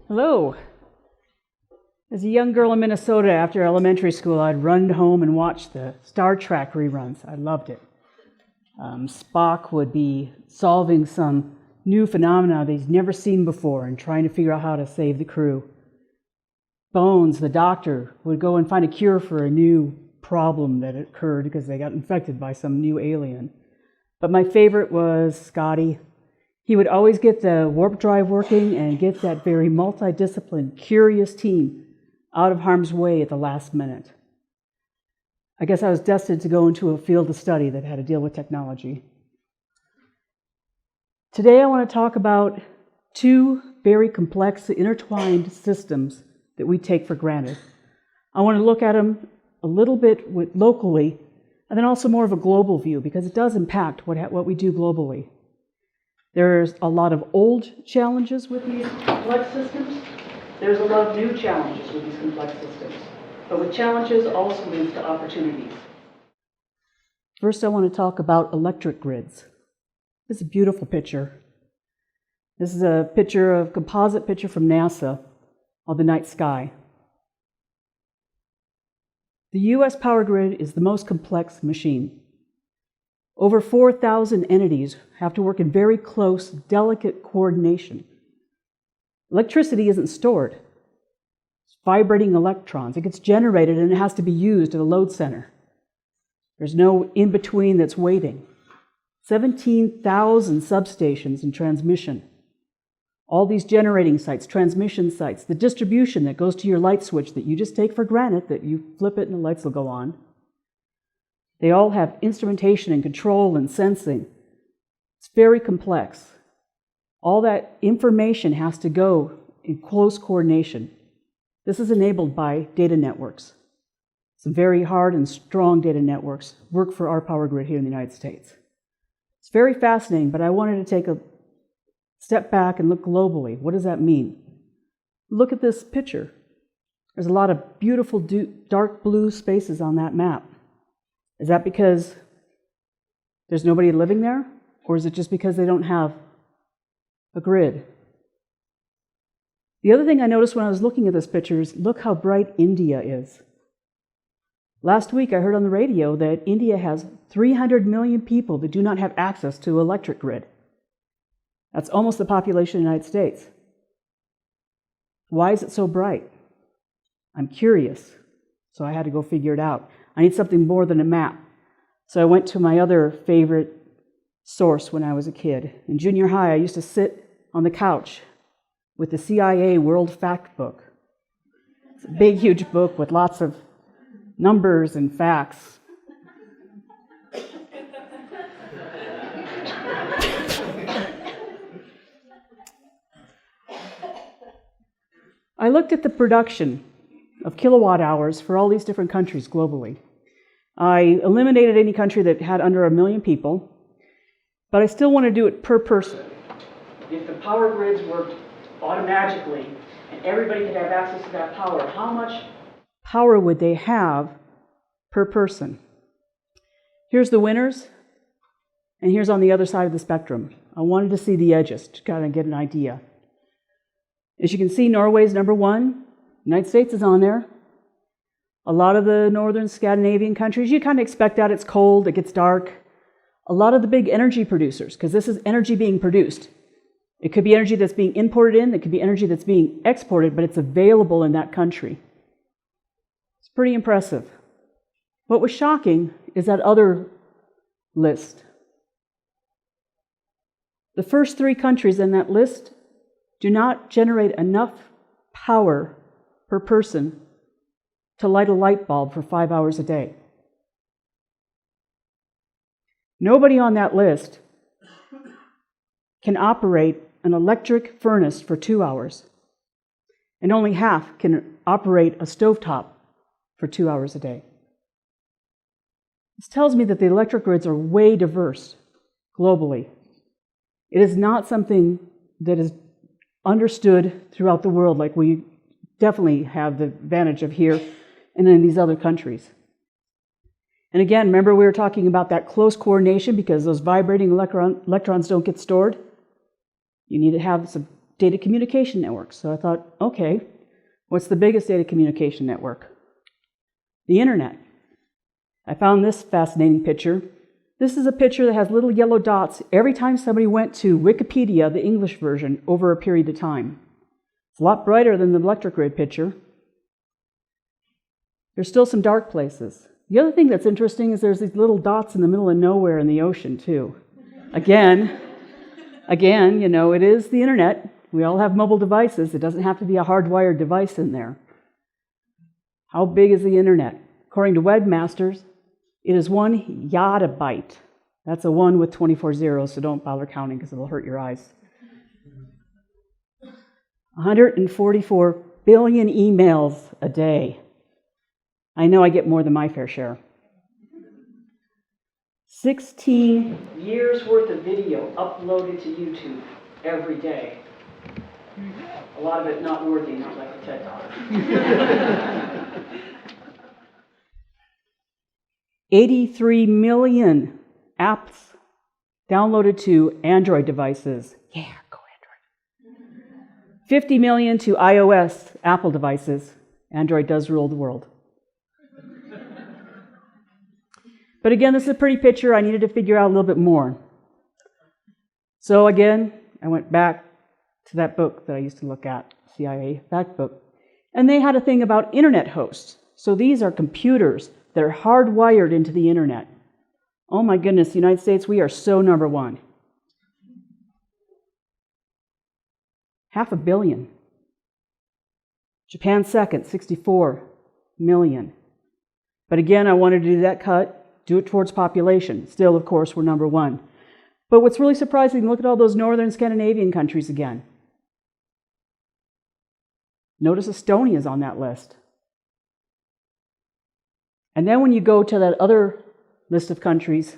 Hello. As a young girl in Minnesota after elementary school, I'd run home and watch the Star Trek reruns. I loved it. Spock would be solving some new phenomena that he's never seen before and trying to figure out how to save the crew. Bones, the doctor, would go and find a cure for a new problem that occurred because they got infected by some new alien. But my favorite was Scotty. He would always get the warp drive working and get that very multidisciplined, curious team out of harm's way at the last minute. I guess I was destined to go into a field of study that had to deal with technology. Today I want to talk about two very complex, intertwined systems that we take for granted. I want to look at them a little bit locally, and then also more of a global view, because it does impact what we do globally. There's a lot of old challenges with these complex systems. There's a lot of new challenges with these complex systems. But with challenges also leads to opportunities. First, I want to talk about electric grids. This is a beautiful picture. This is a composite picture from NASA of the night sky. The U.S. power grid is the most complex machine. Over 4,000 entities have to work in very close, delicate coordination. Electricity isn't stored. It's vibrating electrons. It gets generated and it has to be used at a load center. There's no in-between that's waiting. 17,000 substations in transmission. All these generating sites, transmission sites, the distribution that goes to your light switch that you just take for granted, that you flip it and the lights will go on. They all have instrumentation and control and sensing. It's very complex. All that information has to go in close coordination. This is enabled by data networks. Some very hard and strong data networks work for our power grid here in the United States. It's very fascinating, but I wanted to take a step back and look globally. What does that mean? Look at this picture. There's a lot of beautiful dark blue spaces on that map. Is that because there's nobody living there? Or is it just because they don't have a grid? The other thing I noticed when I was looking at this picture is look how bright India is. Last week I heard on the radio that India has 300 million people that do not have access to an electric grid. That's almost the population of the United States. Why is it so bright? I'm curious, so I had to go figure it out. I need something more than a map. So I went to my other favorite source when I was a kid. In junior high, I used to sit on the couch with the CIA World Fact Book. It's a big, huge book with lots of numbers and facts. I looked at the production of kilowatt hours for all these different countries globally. I eliminated any country that had under 1 million people, but I still want to do it per person. If the power grids worked automatically and everybody could have access to that power, how much power would they have per person? Here's the winners, and here's on the other side of the spectrum. I wanted to see the edges to kind of get an idea. As you can see, Norway's number 1. United States is on there. A lot of the northern Scandinavian countries, you kind of expect that. It's cold, it gets dark. A lot of the big energy producers, because this is energy being produced. It could be energy that's being imported in, it could be energy that's being exported, but it's available in that country. It's pretty impressive. What was shocking is that other list. The first 3 countries in that list do not generate enough power per person to light a light bulb for 5 hours a day. Nobody on that list can operate an electric furnace for 2 hours, and only half can operate a stovetop for 2 hours a day. This tells me that the electric grids are way diverse globally. It is not something that is understood throughout the world like we definitely have the advantage of here and in these other countries. And again, remember we were talking about that close coordination because those vibrating electrons don't get stored? You need to have some data communication networks. So I thought, okay, what's the biggest data communication network? The internet. I found this fascinating picture. This is a picture that has little yellow dots every time somebody went to Wikipedia, the English version, over a period of time. It's a lot brighter than the electric grid picture. There's still some dark places. The other thing that's interesting is there's these little dots in the middle of nowhere in the ocean, too. Again, you know, it is the internet. We all have mobile devices. It doesn't have to be a hardwired device in there. How big is the internet? According to webmasters, it is 1 yottabyte. That's a 1 with 24 zeros, so don't bother counting because it'll hurt your eyes. 144 billion emails a day. I know I get more than my fair share. 16 years worth of video uploaded to YouTube every day. A lot of it not worthy, not like a TED Talk. 83 million apps downloaded to Android devices. Yeah, go Android. 50 million to iOS, Apple devices. Android does rule the world. But again, this is a pretty picture. I needed to figure out a little bit more. So again, I went back to that book that I used to look at, CIA Fact Book. And they had a thing about internet hosts. So these are computers that are hardwired into the internet. Oh my goodness, the United States, we are so number one. 500 million. Japan second, 64 million. But again, I wanted to do that cut, do it towards population. Still, of course, we're number one. But what's really surprising, look at all those northern Scandinavian countries again. Notice Estonia is on that list. And then when you go to that other list of countries,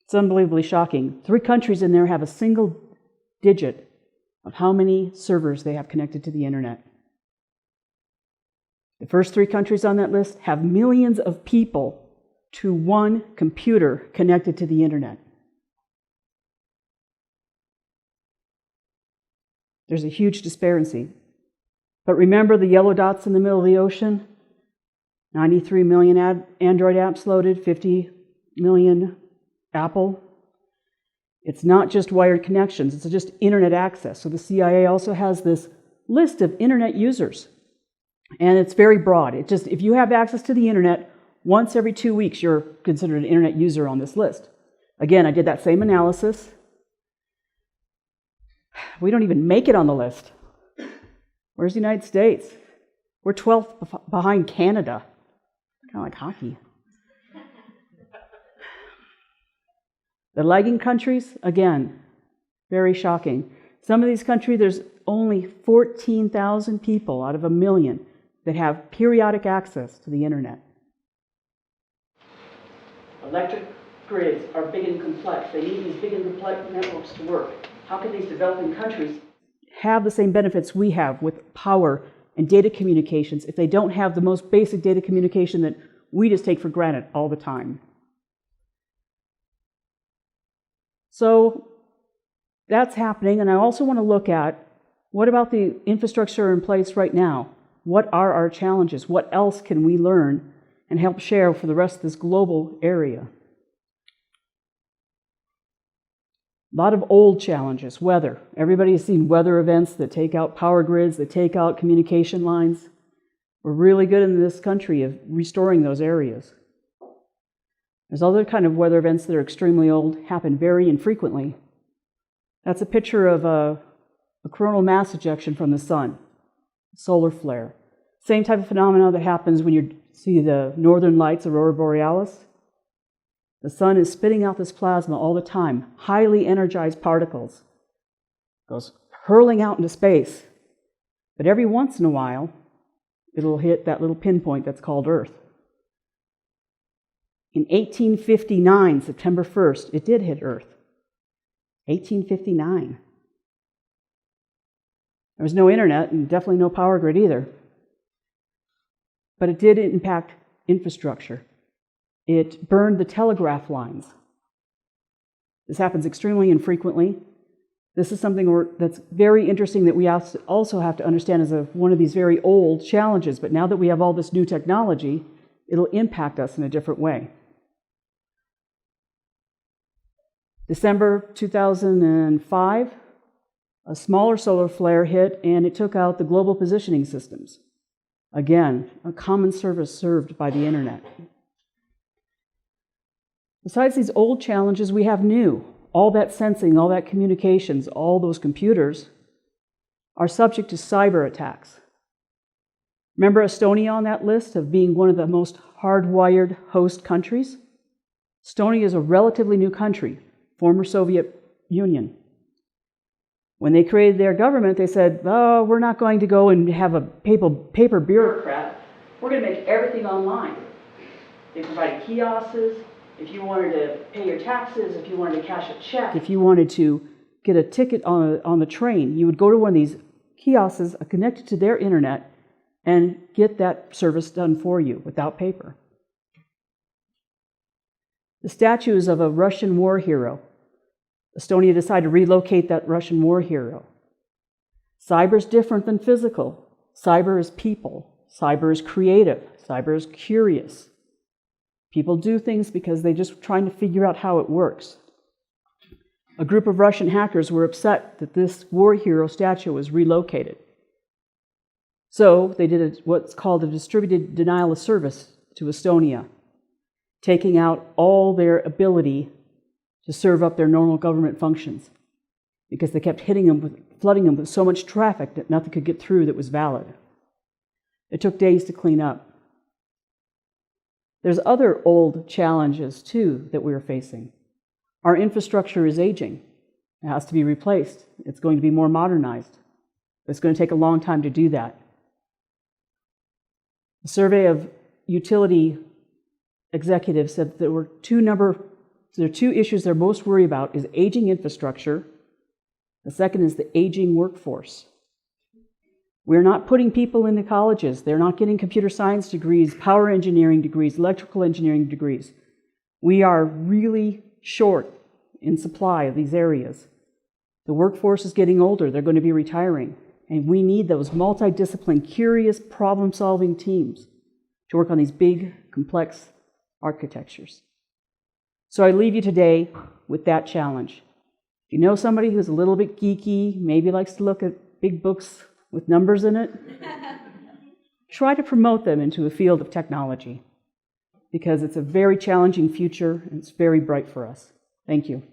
it's unbelievably shocking. 3 countries in there have a single digit of how many servers they have connected to the internet. The first 3 countries on that list have millions of people to one computer connected to the internet. There's a huge disparity. But remember the yellow dots in the middle of the ocean? 93 million Android apps loaded, 50 million Apple. It's not just wired connections, it's just internet access. So the CIA also has this list of internet users. And it's very broad. It just, if you have access to the internet, once every 2 weeks, you're considered an internet user on this list. Again, I did that same analysis. We don't even make it on the list. Where's the United States? We're 12th behind Canada. Kind of like hockey. The lagging countries, again, very shocking. Some of these countries, there's only 14,000 people out of 1 million that have periodic access to the internet. Electric grids are big and complex. They need these big and complex networks to work. How can these developing countries have the same benefits we have with power and data communications if they don't have the most basic data communication that we just take for granted all the time? So that's happening, and I also want to look at what about the infrastructure in place right now? What are our challenges? What else can we learn and help share for the rest of this global area? A lot of old challenges, weather. Everybody has seen weather events that take out power grids, that take out communication lines. We're really good in this country of restoring those areas. There's other kind of weather events that are extremely old, happen very infrequently. That's a picture of a coronal mass ejection from the sun, solar flare. Same type of phenomena that happens when you see the northern lights, aurora borealis. The sun is spitting out this plasma all the time, highly energized particles. It goes hurling out into space. But every once in a while, it'll hit that little pinpoint that's called Earth. In 1859, September 1st, it did hit Earth. 1859. There was no internet and definitely no power grid either. But it did impact infrastructure. It burned the telegraph lines. This happens extremely infrequently. This is something that's very interesting that we also have to understand as one of these very old challenges, but now that we have all this new technology, it'll impact us in a different way. December 2005, a smaller solar flare hit and it took out the global positioning systems. Again, a common service served by the internet. Besides these old challenges, we have new. All that sensing, all that communications, all those computers are subject to cyber attacks. Remember Estonia on that list of being one of the most hardwired host countries? Estonia is a relatively new country, former Soviet Union. When they created their government, they said, oh, we're not going to go and have a paper bureaucrat. We're going to make everything online. They provided kiosks. If you wanted to pay your taxes, if you wanted to cash a check, if you wanted to get a ticket on the train, you would go to one of these kiosks connected to their internet and get that service done for you without paper. The statues of a Russian war hero. Estonia decided to relocate that Russian war hero. Cyber is different than physical. Cyber is people. Cyber is creative. Cyber is curious. People do things because they're just trying to figure out how it works. A group of Russian hackers were upset that this war hero statue was relocated. So they did what's called a distributed denial of service to Estonia, taking out all their ability to serve up their normal government functions because they kept flooding them with so much traffic that nothing could get through that was valid. It took days to clean up. There's other old challenges, too, that we're facing. Our infrastructure is aging. It has to be replaced. It's going to be more modernized. It's going to take a long time to do that. A survey of utility executives said there are two issues they're most worried about is aging infrastructure. The second is the aging workforce. We're not putting people into colleges. They're not getting computer science degrees, power engineering degrees, electrical engineering degrees. We are really short in supply of these areas. The workforce is getting older. They're going to be retiring. And we need those multidisciplinary, curious, problem-solving teams to work on these big, complex architectures. So I leave you today with that challenge. If you know somebody who's a little bit geeky, maybe likes to look at big books with numbers in it, try to promote them into a field of technology because it's a very challenging future and it's very bright for us. Thank you.